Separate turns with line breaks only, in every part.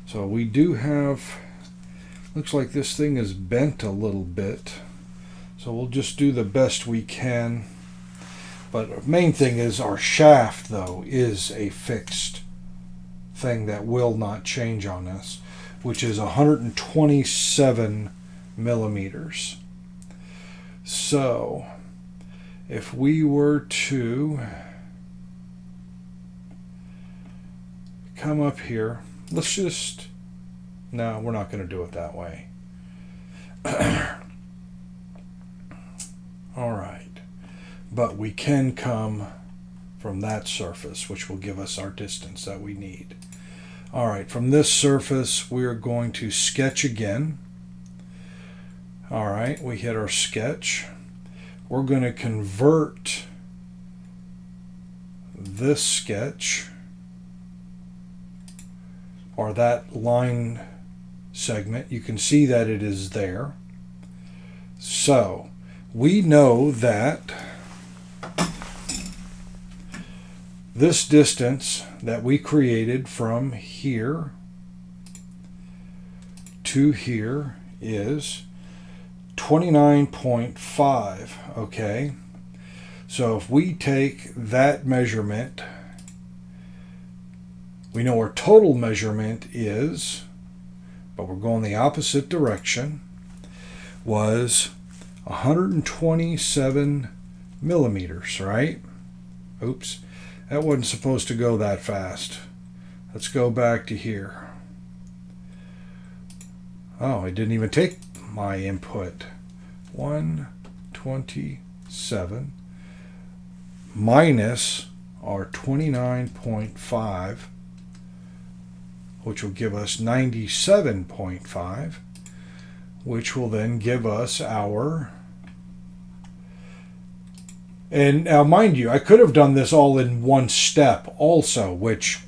So we do have, looks like this thing is bent a little bit. So we'll just do the best we can. But the main thing is our shaft, though, is a fixed thing that will not change on us, which is 127 millimeters. So if we were to come up here, let's just, no, we're not going to do it that way. All right. But we can come from that surface, which will give us our distance that we need. All right, from this surface, we're going to sketch again. All right, we hit our sketch. We're going to convert this sketch, or that line segment. You can see that it is there. So we know that this distance that we created from here to here is 29.5, okay? So if we take that measurement, we know our total measurement is, but we're going the opposite direction, was 127 millimeters, right? Oops, that wasn't supposed to go that fast. Let's go back to here. Oh, I didn't even take my input. 127 minus our 29.5, which will give us 97.5, which will then give us our, and now mind you, I could have done this all in one step also, which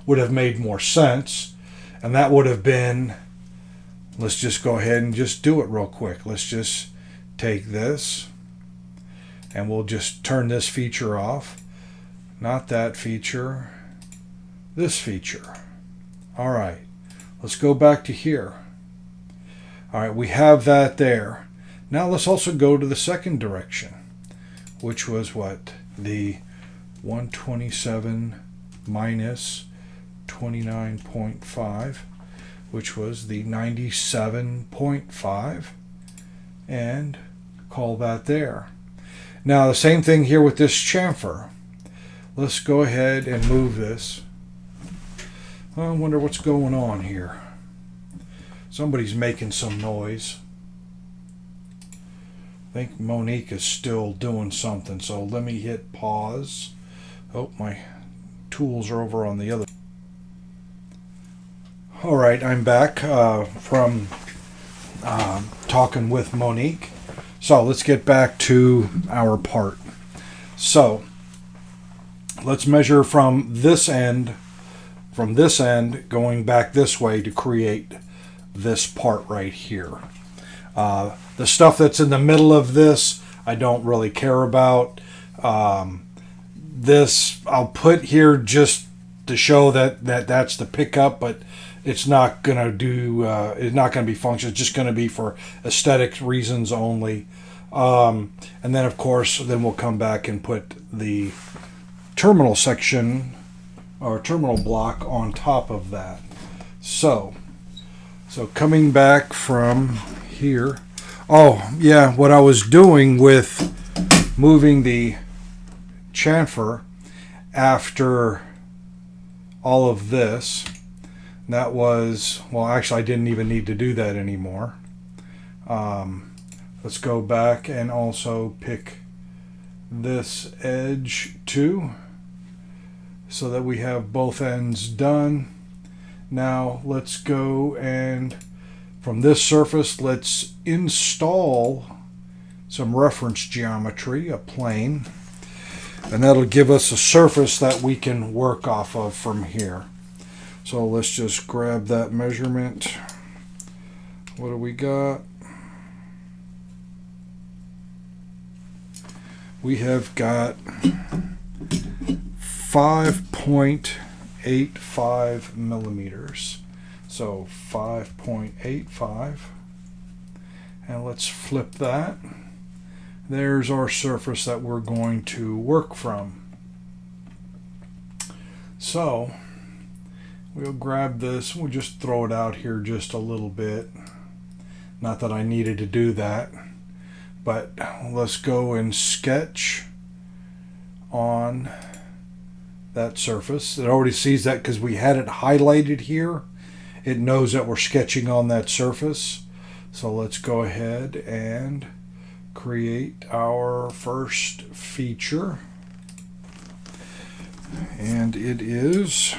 would have made more sense, and that would have been, let's just go ahead and just do it real quick. Let's just take this and we'll just turn this feature off. Not that feature, this feature. All right, let's go back to here. All right, we have that there. Now let's also go to the second direction, which was what? The 127 minus 29.5, which was the 97.5, and call that there. Now the same thing here with this chamfer. Let's go ahead and move this. I wonder what's going on here. Somebody's making some noise. I think Monique is still doing something, so let me hit pause. Oh, my tools are over on the other. All right, I'm back from talking with Monique. So let's get back to our part. So let's measure from this end going back this way to create this part right here. The stuff that's in the middle of this, I don't really care about. This I'll put here just to show that's the pickup, but it's not gonna do. It's not gonna be functional. It's just gonna be for aesthetic reasons only. And then of course, then we'll come back and put the terminal section or terminal block on top of that. So coming back from here. Oh yeah, what I was doing with moving the chamfer after all of this, that was, well actually I didn't even need to do that anymore. Let's go back and also pick this edge too, so that we have both ends done. Now let's go and from this surface, let's install some reference geometry, a plane, and that'll give us a surface that we can work off of from here. So let's just grab that measurement. What do we got? We have got 5.85 millimeters. So 5.85. And let's flip that. There's our surface that we're going to work from. So we'll grab this, we'll just throw it out here just a little bit. Not that I needed to do that, but let's go and sketch on that surface. It already sees that because we had it highlighted here. It knows that we're sketching on that surface. So let's go ahead and create our first feature. And it is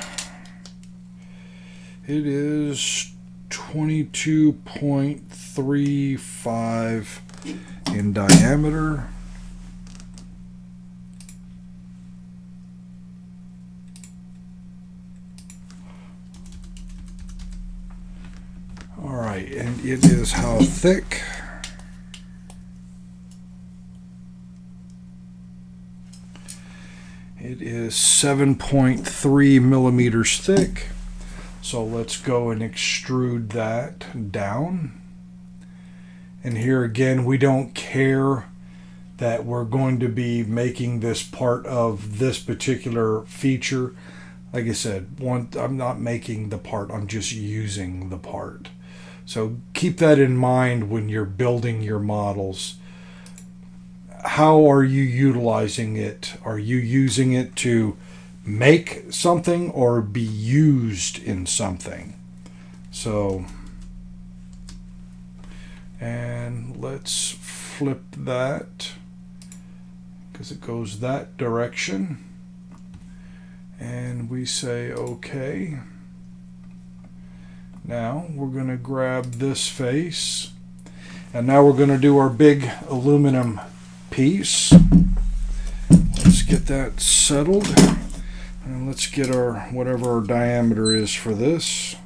22.35 in diameter. All right, and it is how thick? It is 7.3 millimeters thick. So let's go and extrude that down. And here again, we don't care that we're going to be making this part of this particular feature. Like I said, I'm not making the part, I'm just using the part. So keep that in mind when you're building your models. How are you utilizing it? Are you using it to make something or be used in something? So, and let's flip that because it goes that direction. And we say OK. Now we're going to grab this face. And now we're going to do our big aluminum piece. Let's get that settled. And let's get our whatever our diameter is for this.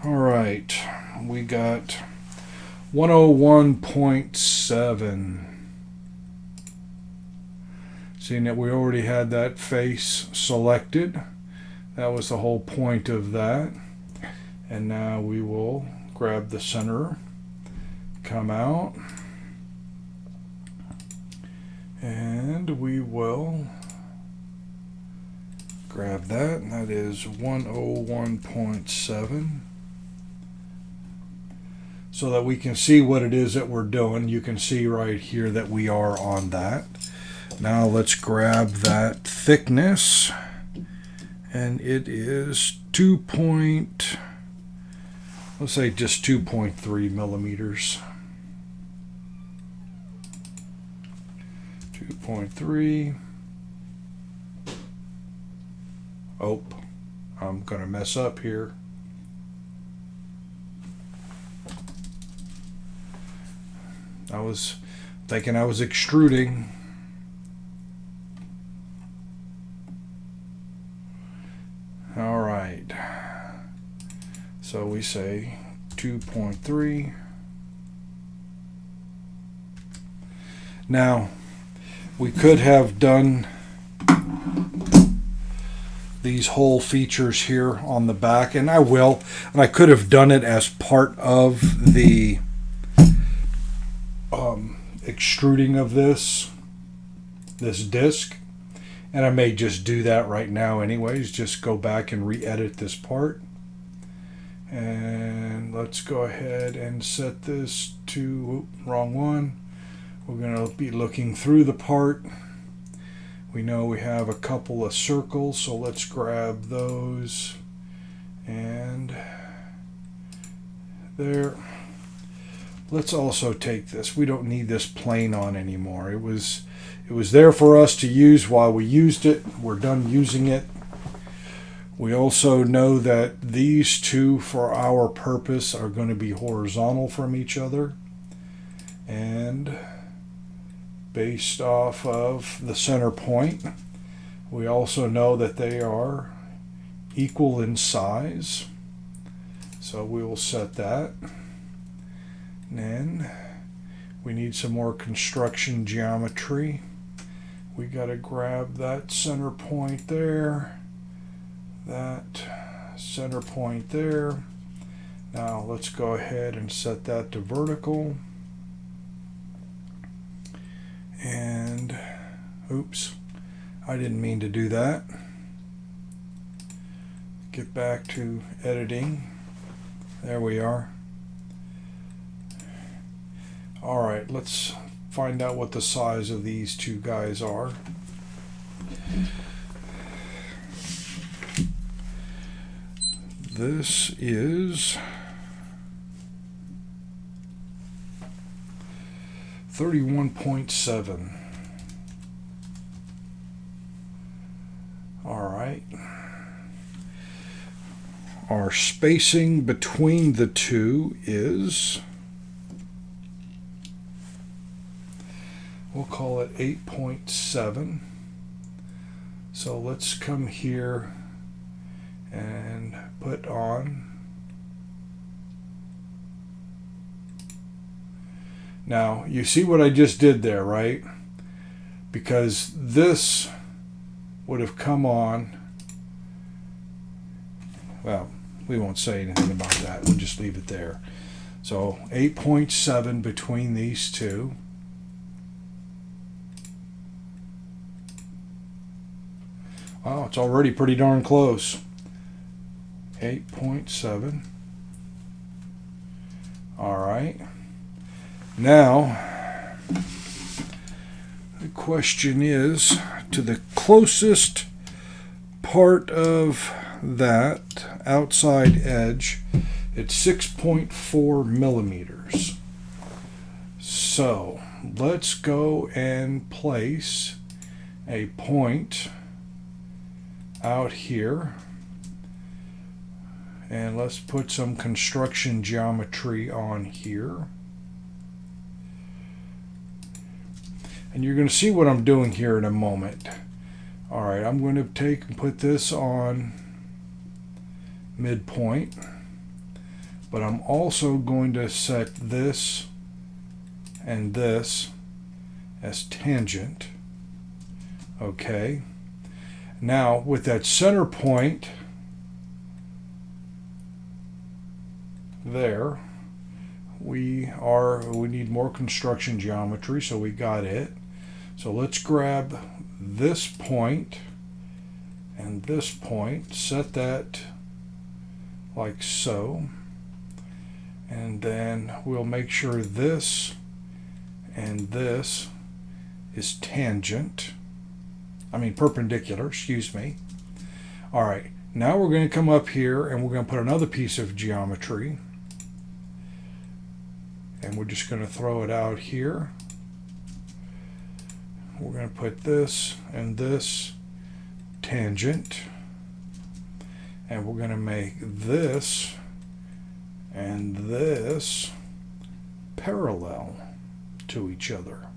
All right, we got 101.7. Seeing that we already had that face selected, that was the whole point of that. And now we will grab the center, come out, and we will grab that, and that is 101.7. So that we can see what it is that we're doing. You can see right here that we are on that. Now let's grab that thickness, and it is let's say just 2.3 millimeters. 2.3. Oh, I'm gonna mess up here. I was thinking I was extruding. All right. So we say 2.3. Now, we could have done these whole features here on the back, and I will. And I could have done it as part of the extruding of this disc, and I may just do that right now anyways. Just go back and re-edit this part, and let's go ahead and set this to wrong one. We're going to be looking through the part. We know we have a couple of circles, so let's grab those, and there. Let's also take this. We don't need this plane on anymore. It was there for us to use while we used it. We're done using it. We also know that these two, for our purpose, are going to be horizontal from each other. And based off of the center point, we also know that they are equal in size. So we will set that. And then we need some more construction geometry. We got to grab that center point there, that center point there. Now let's go ahead and set that to vertical. And oops, I didn't mean to do that. Get back to editing. There we are. All right, let's find out what the size of these two guys are. This is 31.7. All right. Our spacing between the two is, we'll call it 8.7. So let's come here and put on. Now, you see what I just did there, right? Because this would have come on, well, we won't say anything about that. We'll just leave it there. So 8.7 between these two. Wow, it's already pretty darn close. 8.7. All right. Now, the question is, to the closest part of that outside edge, it's 6.4 millimeters. So let's go and place a point out here, and let's put some construction geometry on here. And you're going to see what I'm doing here in a moment. All right, I'm going to take and put this on midpoint, but I'm also going to set this and this as tangent. Okay. Now with that center point there, we need more construction geometry, so we got it. So let's grab this point and this point, set that like so, and then we'll make sure this and this is perpendicular, excuse me. All right, now we're going to come up here and we're going to put another piece of geometry, and we're just going to throw it out here. We're going to put this and this tangent, and we're going to make this and this parallel to each other.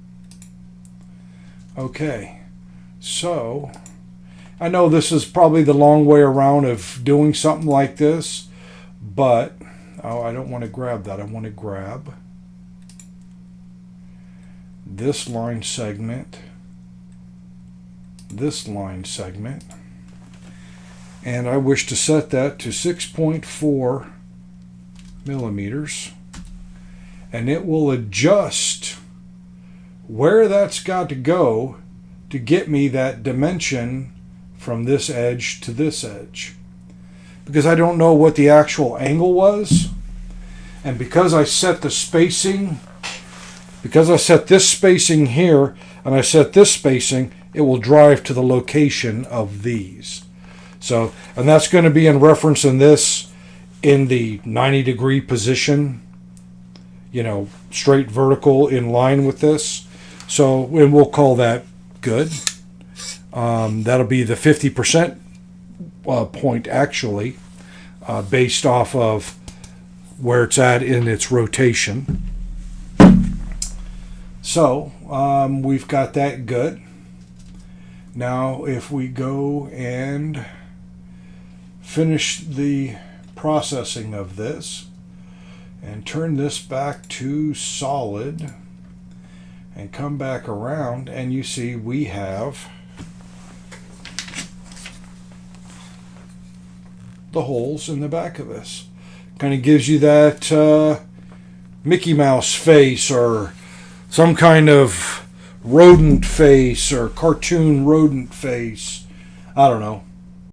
Okay, so I know this is probably the long way around of doing something like this, but I don't want to grab that. I want to grab this line segment, this line segment, and I wish to set that to 6.4 millimeters, and it will adjust where that's got to go to get me that dimension from this edge to this edge, because I don't know what the actual angle was, and because I set the spacing, because I set this spacing here and I set this spacing, it will drive to the location of these. So, and that's going to be in reference in this, in the 90-degree position, you know, straight vertical in line with this. So, and we'll call that good. That'll be the 50% point actually, based off of where it's at in its rotation. So we've got that good. Now if we go and finish the processing of this and turn this back to solid and come back around, and you see we have the holes in the back of this. Kind of gives you that Mickey Mouse face or some kind of rodent face or cartoon rodent face. I don't know.